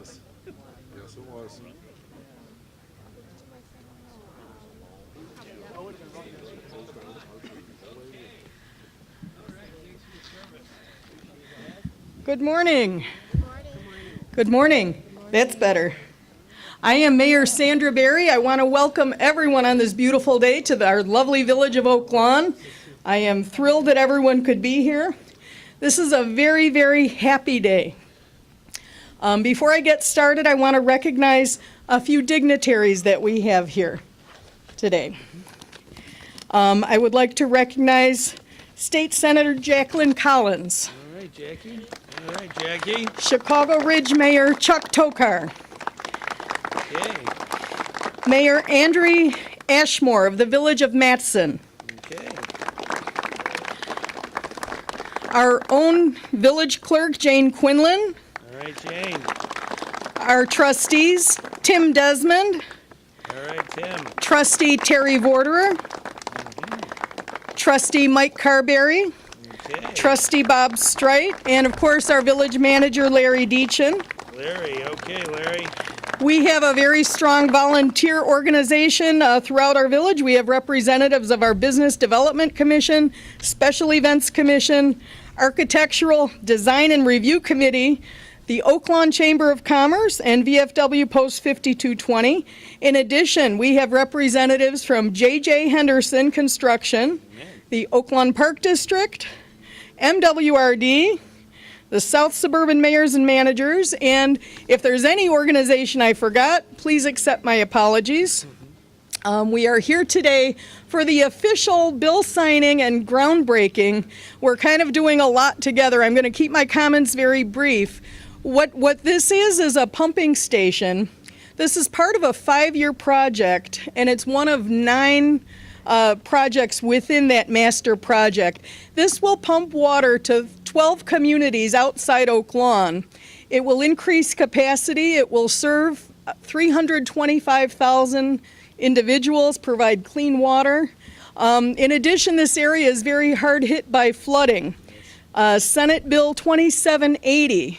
was. Yes, it was. Good morning. Good morning. That's better. I am Mayor Sandra Berry. I want to welcome everyone on this beautiful day to our lovely village of Oak Lawn. I am thrilled that everyone could be here. This is a very, very happy day. Before I get started, I want to recognize a few dignitaries that we have here today. I would like to recognize State Senator Jacqueline Collins. All right, Jackie. All right, Jackie. Chicago Ridge Mayor Chuck Tokar. Okay. Mayor Andrew Ashmore of the Village of Matson. Okay. Our own village clerk, Jane Quinlan. All right, Jane. Our trustees, Tim Desmond. All right, Tim. Trustee Terry Vorderer. Trustee Mike Carberry. Okay. Trustee Bob Strite. And of course, our village manager, Larry Deachin. Larry. Okay, Larry. We have a very strong volunteer organization throughout our village. We have representatives of our Business Development Commission, Special Events Commission, Architectural Design and Review Committee, the Oak Lawn Chamber of Commerce, and VFW Post 5220. In addition, we have representatives from J.J. Henderson Construction, the Oak Lawn Park District, MWRD, the South Suburban Mayors and Managers, and if there's any organization I forgot, please accept my apologies. We are here today for the official bill signing and groundbreaking. We're kind of doing a lot together. I'm going to keep my comments very brief. What this is a pumping station. This is part of a 5-year project, and it's one of 9 projects within that master project. This will pump water to 12 communities outside Oak Lawn. It will increase capacity. It will serve 325,000 individuals, provide clean water. In addition, this area is very hard hit by flooding. Senate Bill 2780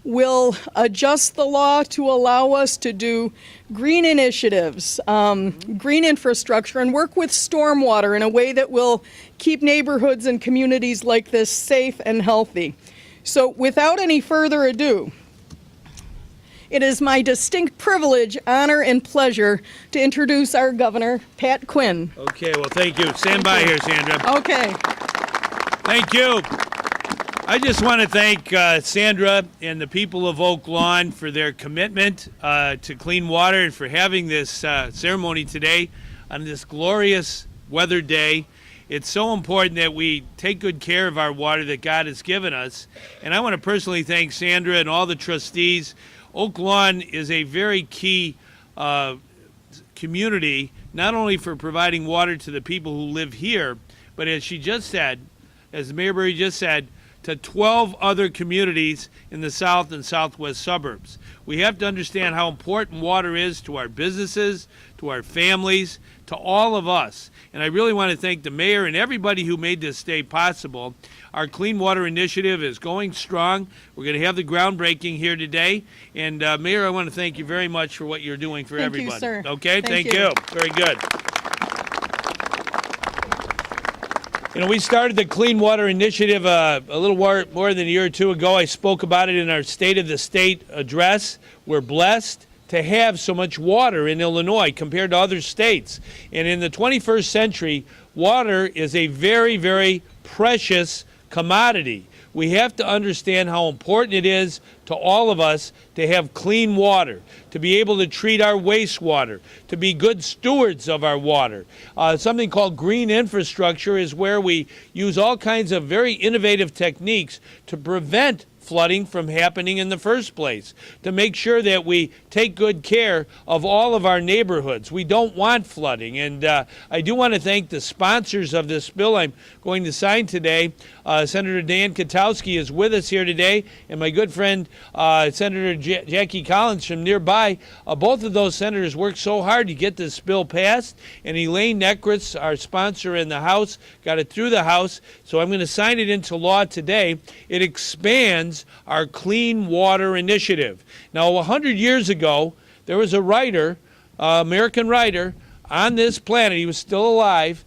will adjust the law to allow us to do green initiatives, green infrastructure, and work with stormwater in a way that will keep neighborhoods and communities like this safe and healthy. So without any further ado, it is my distinct privilege, honor, and pleasure to introduce our governor, Pat Quinn. Okay, well, thank you. Stand by here, Sandra. Okay. Thank you. I just want to thank Sandra and the people of Oak Lawn for their commitment to clean water and for having this ceremony today on this glorious weather day. It's so important that we take good care of our water that God has given us. And I want to personally thank Sandra and all the trustees. Oak Lawn is a very key community, not only for providing water to the people who live here, but as she just said, as Mayor Berry just said, to 12 other communities in the south and southwest suburbs. We have to understand how important water is to our businesses, to our families, to all of us. And I really want to thank the mayor and everybody who made this day possible. Our Clean Water Initiative is going strong. We're going to have the groundbreaking here today. And Mayor, I want to thank you very much for what you're doing for everybody. Thank you, sir. Okay, thank you. Very good. You know, we started the Clean Water Initiative a little more than a year or two ago. I spoke about it in our State of the State address. We're blessed to have so much water in Illinois compared to other states. And in the 21st century, water is a very, very precious commodity. We have to understand how important it is to all of us to have clean water, to be able to treat our wastewater, to be good stewards of our water. Something called green infrastructure is where we use all kinds of very innovative techniques to prevent flooding from happening in the first place, to make sure that we take good care of all of our neighborhoods. We don't want flooding. And I do want to thank the sponsors of this bill I'm going to sign today. Senator Dan Katowski is with us here today, and my good friend Senator Jackie Collins from nearby. Both of those senators worked so hard to get this bill passed, and Elaine Necritz, our sponsor in the House, got it through the House. So I'm going to sign it into law today. It expands towards our clean water initiative. Now, 100 years ago, there was a writer, American writer, on this planet. He was still alive.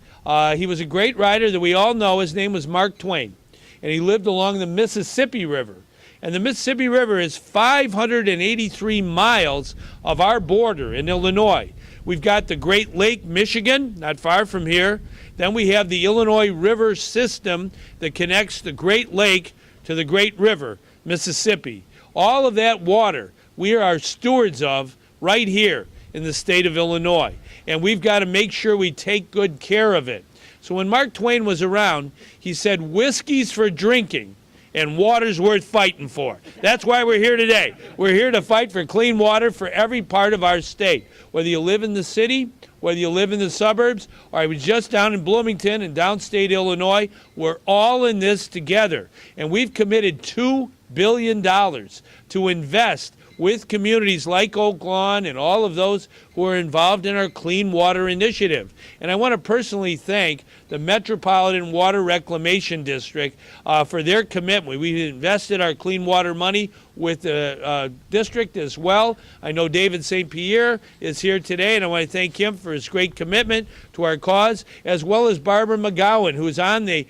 He was a great writer that we all know. His name was Mark Twain, and he lived along the Mississippi River. And the Mississippi River is 583 miles of our border in Illinois. We've got the Great Lake, Michigan, not far from here. Then we have the Illinois River system that connects the Great Lake to the Great River, Mississippi. All of that water we are stewards of right here in the state of Illinois. And we've got to make sure we take good care of it. So when Mark Twain was around, he said, whiskey's for drinking and water's worth fighting for. That's why we're here today. We're here to fight for clean water for every part of our state. Whether you live in the city, whether you live in the suburbs, or I was just down in Bloomington and downstate Illinois, we're all in this together. And we've committed $2 billion to invest with communities like Oak Lawn and all of those who are involved in our Clean Water Initiative. And I want to personally thank the Metropolitan Water Reclamation District for their commitment. We've invested our clean water money with the district as well. I know David St. Pierre is here today, and I want to thank him for his great commitment to our cause, as well as Barbara McGowan, who is on the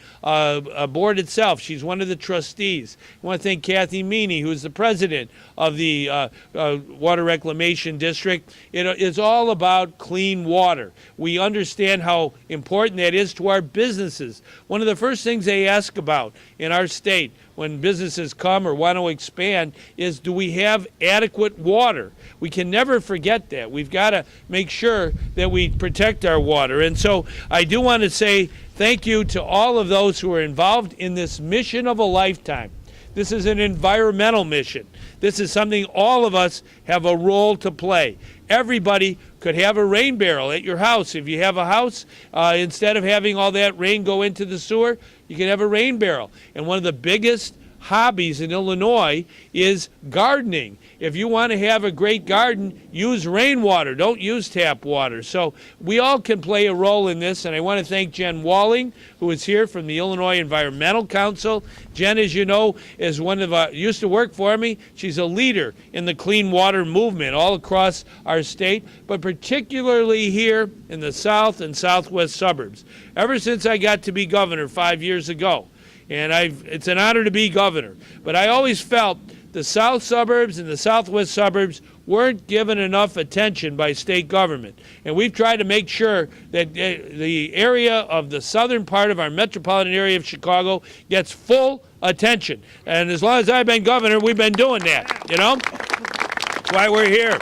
board itself. She's one of the trustees. I want to thank Kathy Meany, who is the president of the Water Reclamation District. It is all about clean water. We understand how important that is to our businesses. One of the first things they ask about in our state when businesses come or want to expand is, do we have adequate water? We can never forget that. We've got to make sure that we protect our water. And so I do want to say thank you to all of those who are involved in this mission of a lifetime. This is an environmental mission. This is something all of us have a role to play. Everybody could have a rain barrel at your house. If you have a house, instead of having all that rain go into the sewer, you can have a rain barrel. And one of the biggest hobbies in Illinois is gardening. If you want to have a great garden, use rainwater. Don't use tap water. So we all can play a role in this, and I want to thank Jen Walling, who is here from the Illinois Environmental Council. Jen, as you know, is one of used to work for me. She's a leader in the clean water movement all across our state, but particularly here in the south and southwest suburbs. Ever since I got to be governor 5 years ago, and it's an honor to be governor, but I always felt the south suburbs and the southwest suburbs weren't given enough attention by state government. And we've tried to make sure that the area of the southern part of our metropolitan area of Chicago gets full attention. And as long as I've been governor, we've been doing that, you know? That's why we're here.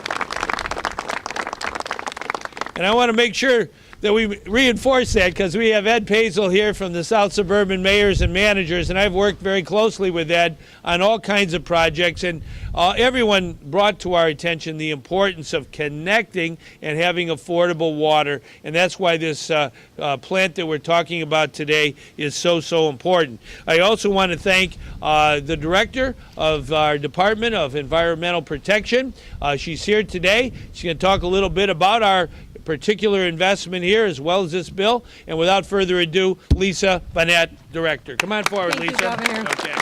And I want to make sure that we reinforce that, because we have Ed Pazel here from the South Suburban Mayors and Managers, and I've worked very closely with Ed on all kinds of projects, and everyone brought to our attention the importance of connecting and having affordable water, and that's why this plant that we're talking about today is so important. I also want to thank the director of our Department of Environmental Protection. She's here today. She's going to talk a little bit about our particular investment here as well as this bill. And without further ado, Lisa Bonnet, Director. Come on forward, Thank Lisa. You, Governor. Okay.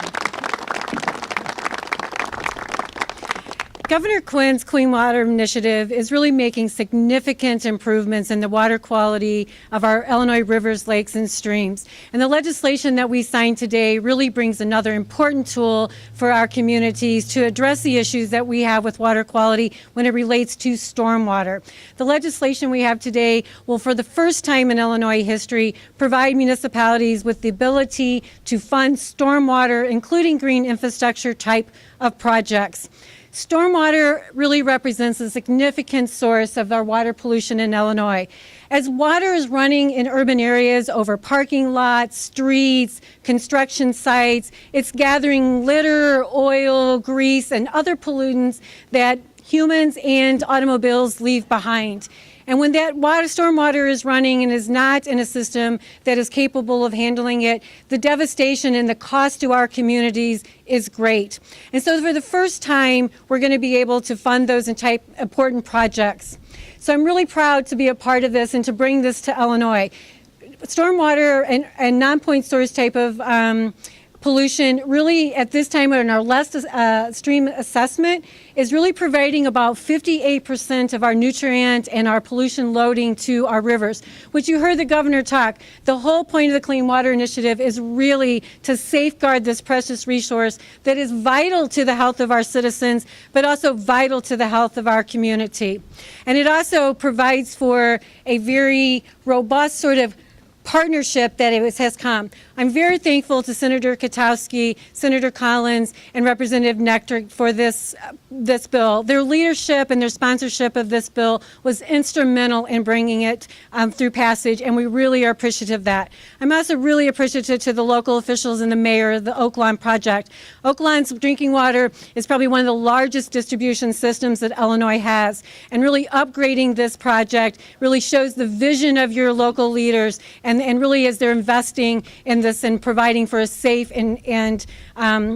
Governor Quinn's Clean Water Initiative is really making significant improvements in the water quality of our Illinois rivers, lakes, and streams. And the legislation that we signed today really brings another important tool for our communities to address the issues that we have with water quality when it relates to stormwater. The legislation we have today will, for the first time in Illinois history, provide municipalities with the ability to fund stormwater, including green infrastructure type of projects. Stormwater really represents a significant source of our water pollution in Illinois. As water is running in urban areas over parking lots, streets, construction sites, it's gathering litter, oil, grease, and other pollutants that humans and automobiles leave behind. And when that stormwater is running and is not in a system that is capable of handling it, the devastation and the cost to our communities is great. And so for the first time, we're going to be able to fund those important projects. So I'm really proud to be a part of this and to bring this to Illinois. Stormwater and non-point source type of pollution really at this time in our last stream assessment is really providing about 58% of our nutrient and our pollution loading to our rivers, which you heard the governor talk. The whole point of the Clean Water Initiative is really to safeguard this precious resource that is vital to the health of our citizens, but also vital to the health of our community. And it also provides for a very robust sort of partnership that has come. I'm very thankful to Senator Katowski, Senator Collins, and Representative Nectar for this bill. Their leadership and their sponsorship of this bill was instrumental in bringing it through passage, and we really are appreciative of that. I'm also really appreciative to the local officials and the mayor of the Oaklawn project. Oaklawn's drinking water is probably one of the largest distribution systems that Illinois has, and really upgrading this project really shows the vision of your local leaders and really as they're investing in this and providing for a safe and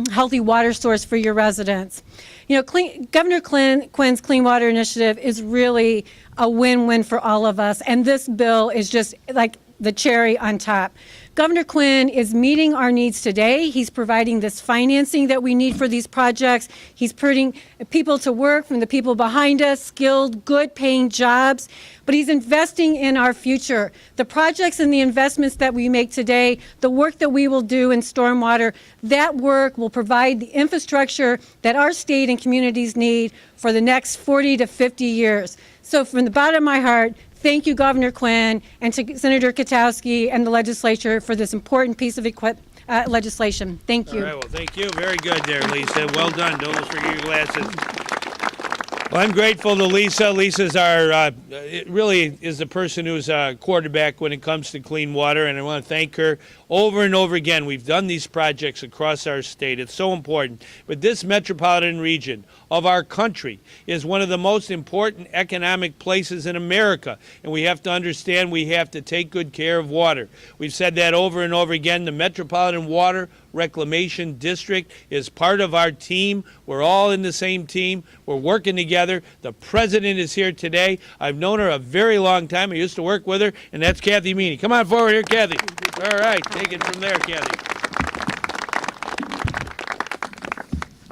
healthy water source for your residents. You know, Governor Quinn's Clean Water Initiative is really a win-win for all of us, and this bill is just like the cherry on top. Governor Quinn is meeting our needs today. He's providing this financing that we need for these projects. He's putting people to work from the people behind us, skilled, good-paying jobs, but he's investing in our future. The projects and the investments that we make today, the work that we will do in stormwater, that work will provide the infrastructure that our state and communities need for the next 40 to 50 years. So from the bottom of my heart, thank you, Governor Quinn, and to Senator Katowski and the legislature for this important piece of legislation. Thank you. All right, well, thank you. Very good there, Lisa. Well done. Don't forget your glasses. Well, I'm grateful to Lisa. Lisa's really is the person who's a quarterback when it comes to clean water, and I want to thank her over and over again. We've done these projects across our state. It's so important. But this metropolitan region of our country is one of the most important economic places in America, and we have to understand we have to take good care of water. We've said that over and over again. The Metropolitan Water Reclamation District is part of our team. We're all in the same team. We're working together. The president is here today. I've known her a very long time. I used to work with her, and that's Kathy Meany. Come on forward here, Kathy. All right, take it from there, Kathy.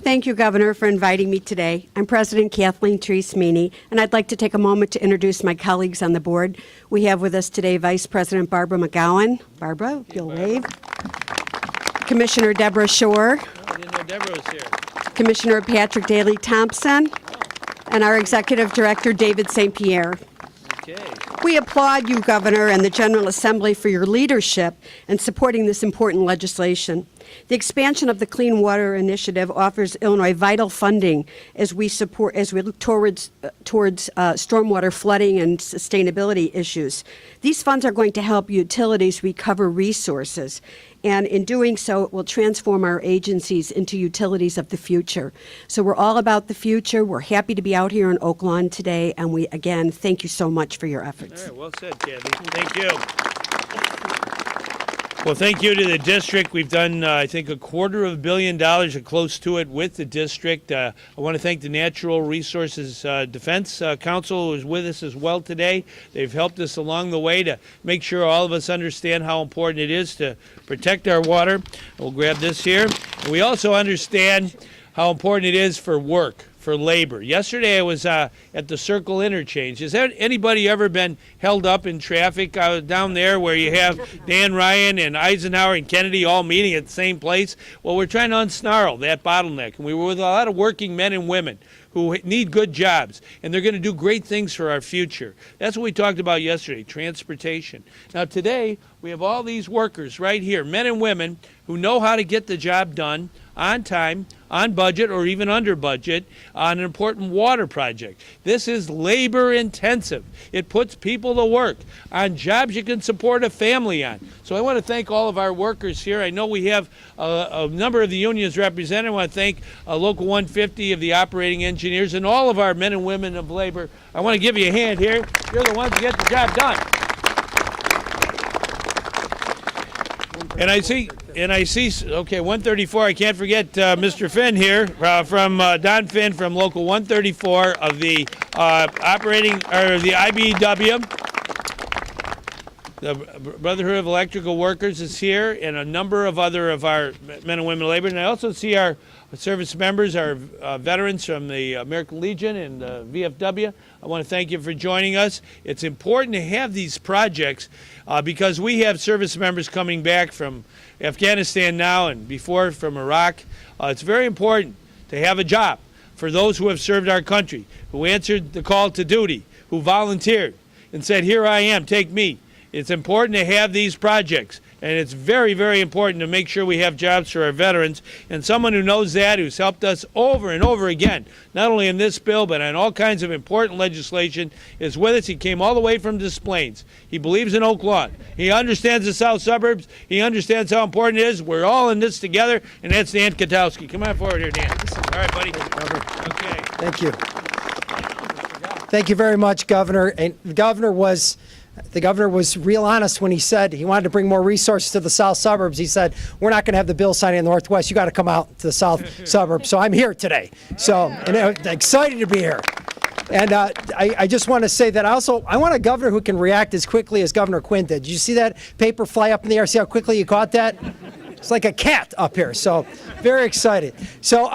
Thank you, Governor, for inviting me today. I'm President Kathleen Therese Meany, and I'd like to take a moment to introduce my colleagues on the board. We have with us today Vice President Barbara McGowan. Barbara, if you'll wave. Commissioner Deborah Shore. Oh, I didn't know Deborah was here. Commissioner Patrick Daly Thompson. And our Executive Director, David St. Pierre. Okay. We applaud you, Governor, and the General Assembly for your leadership in supporting this important legislation. The expansion of the Clean Water Initiative offers Illinois vital funding as we look towards stormwater flooding and sustainability issues. These funds are going to help utilities recover resources, and in doing so, it will transform our agencies into utilities of the future. So we're all about the future. We're happy to be out here in Oaklawn today, and we, again, thank you so much for your efforts. All right, well said, Kathy. Thank you. Well, thank you to the district. We've done, I think, $250 million or close to it with the district. I want to thank the Natural Resources Defense Council, who is with us as well today. They've helped us along the way to make sure all of us understand how important it is to protect our water. We'll grab this here. And we also understand how important it is for work, for labor. Yesterday I was at the Circle Interchange. Has anybody ever been held up in traffic down there where you have Dan Ryan and Eisenhower and Kennedy all meeting at the same place? Well, we're trying to unsnarl that bottleneck. And we were with a lot of working men and women who need good jobs, and they're going to do great things for our future. That's what we talked about yesterday, transportation. Now today, we have all these workers right here, men and women, who know how to get the job done on time, on budget, or even under budget on an important water project. This is labor intensive. It puts people to work on jobs you can support a family on. So I want to thank all of our workers here. I know we have a number of the unions represented. I want to thank Local 150 of the operating engineers and all of our men and women of labor. I want to give you a hand here. You're the ones who get the job done. And I see, okay, 134, I can't forget Mr. Finn here, from Don Finn from Local 134 of the the IBW. The Brotherhood of Electrical Workers is here, and a number of other of our men and women of labor. And I also see our service members, our veterans from the American Legion and VFW. I want to thank you for joining us. It's important to have these projects because we have service members coming back from Afghanistan now and before from Iraq. It's very important to have a job for those who have served our country, who answered the call to duty, who volunteered and said, here I am, take me. It's important to have these projects, and it's very, very important to make sure we have jobs for our veterans. And someone who knows that, who's helped us over and over again, not only in this bill, but on all kinds of important legislation, is with us. He came all the way from Des Plaines. He believes in Oak Lawn. He understands the south suburbs. He understands how important it is. We're all in this together, and that's Dan Katowski. Come on forward here, Dan. All right, buddy. Okay. Thank you. Thank you very much, Governor. And the governor was real honest when he said he wanted to bring more resources to the south suburbs. He said, we're not going to have the bill signing in the Northwest. You got to come out to the south suburbs. So I'm here today. So, and I'm excited to be here. And I just want to say that I want a governor who can react as quickly as Governor Quinn did. Did you see that paper fly up in the air? See how quickly you caught that? It's like a cat up here. So very excited. So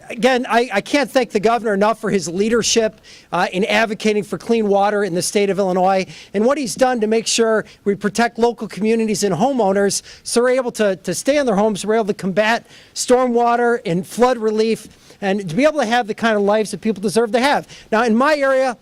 Again, I can't thank the governor enough for his leadership in advocating for clean water in the state of Illinois and what he's done to make sure we protect local communities and homeowners so we're able to stay in their homes, we're able to combat stormwater and flood relief, and to be able to have the kind of lives that people deserve to have. Now, in my area,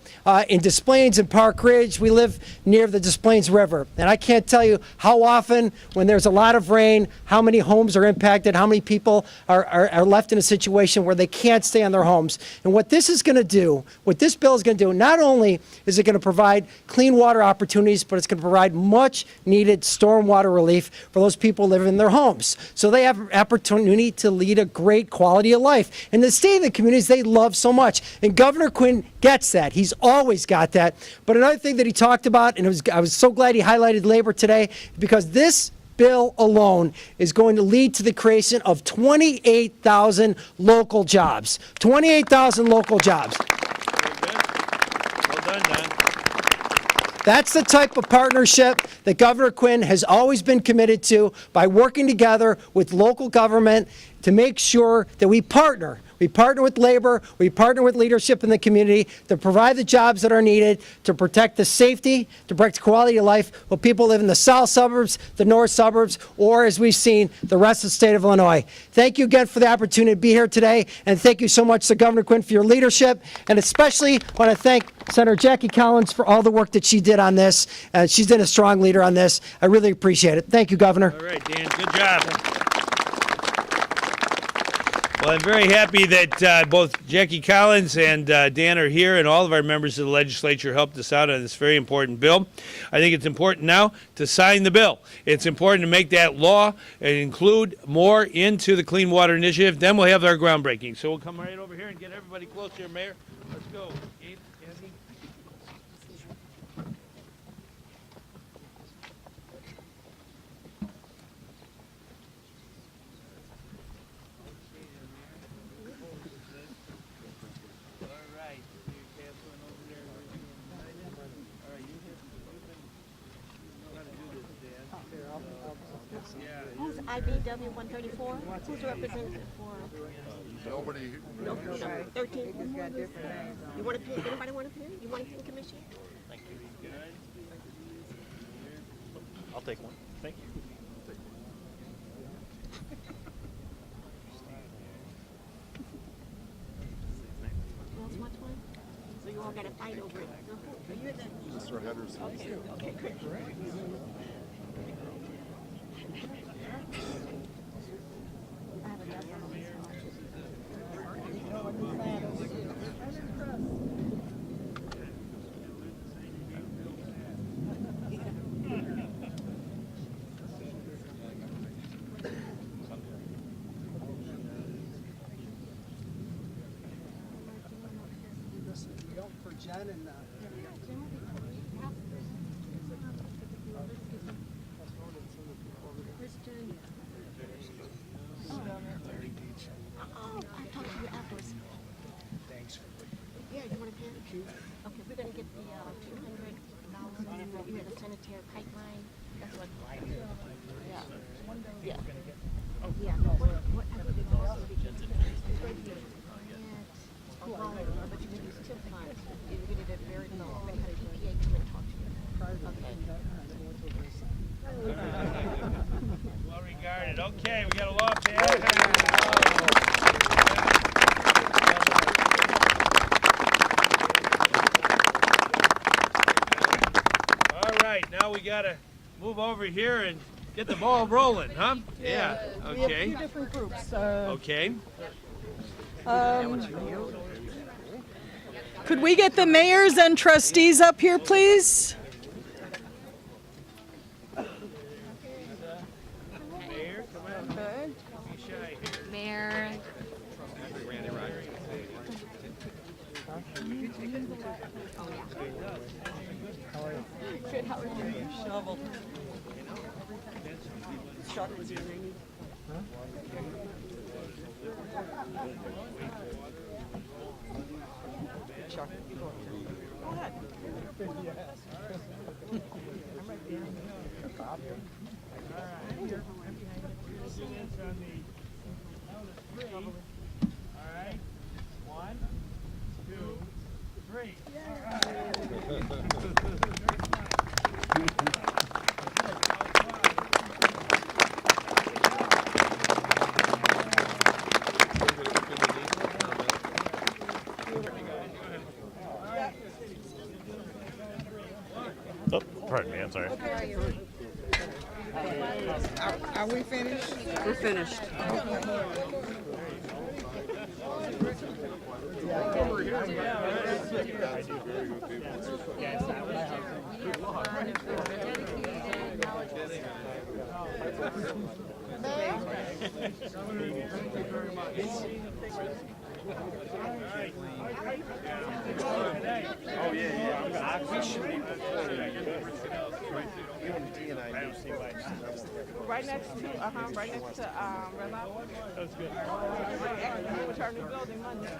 in Des Plaines and Park Ridge, we live near the Des Plaines River. And I can't tell you how often, when there's a lot of rain, how many homes are impacted, how many people are left in a situation where they can't stay in their homes. And what this is going to do, what this bill is going to do, not only is it going to provide clean water opportunities, but it's going to provide much needed stormwater relief for those people living in their homes. So they have an opportunity to lead a great quality of life. And the state of the communities they love so much. And Governor Quinn gets that. He's always got that. But another thing that he talked about, and I was so glad he highlighted labor today, because this bill alone is going to lead to the creation of 28,000 local jobs. 28,000 local jobs. Well done, Don. That's the type of partnership that Governor Quinn has always been committed to by working together with local government to make sure that we partner. We partner with labor, we partner with leadership in the community to provide the jobs that are needed to protect the safety, to protect the quality of life of people live in the south suburbs, the north suburbs, or as we've seen, the rest of the state of Illinois. Thank you again for the opportunity to be here today, and thank you so much to Governor Quinn for your leadership, and especially want to thank Senator Jackie Collins for all the work that she did on this. She's been a strong leader on this. I really appreciate it. Thank you, Governor. All right, Dan, good job. Well, I'm very happy that both Jackie Collins and Dan are here, and all of our members of the legislature helped us out on this very important bill. I think it's important now to sign the bill. It's important to make that law and include more into the Clean Water Initiative. Then we'll have our groundbreaking. So we'll come right over here and get everybody close here, Mayor. Let's go. Gabe, Andy. Who's IBW 134? Who's the representative for? Nobody. No, 13. You want to pay? Anybody want to pay? You want to pay the commission? Thank you. I'll take one. Thank you. Who else wants one? So you all got to fight over it. So you're the. Mr. Henderson. Okay, good. For Jen and Oh, I'll talk to you afterwards. Thanks. Yeah, you want to pay? Okay, we're going to get the $200 You had a sanitary pipeline. That's what. Yeah. Yeah. Yeah. No, what everything else would be good. But you can use tip funds. You get it at very low. We're gonna have EPA come and talk to you. Well regarded. Okay, we got a law passed. All right, now we gotta move over here and get the ball rolling, huh? Yeah. We have Okay. two different groups. Okay. Could we get the mayors and trustees up here, please? Mayor, come on. Okay. Be shy here. Mayor. All right. 1, 2, 3. Oh, pardon me, I'm sorry. Are we finished? We're finished. Right next to, right next to, Red Lobster. That's good. Which our new building Monday.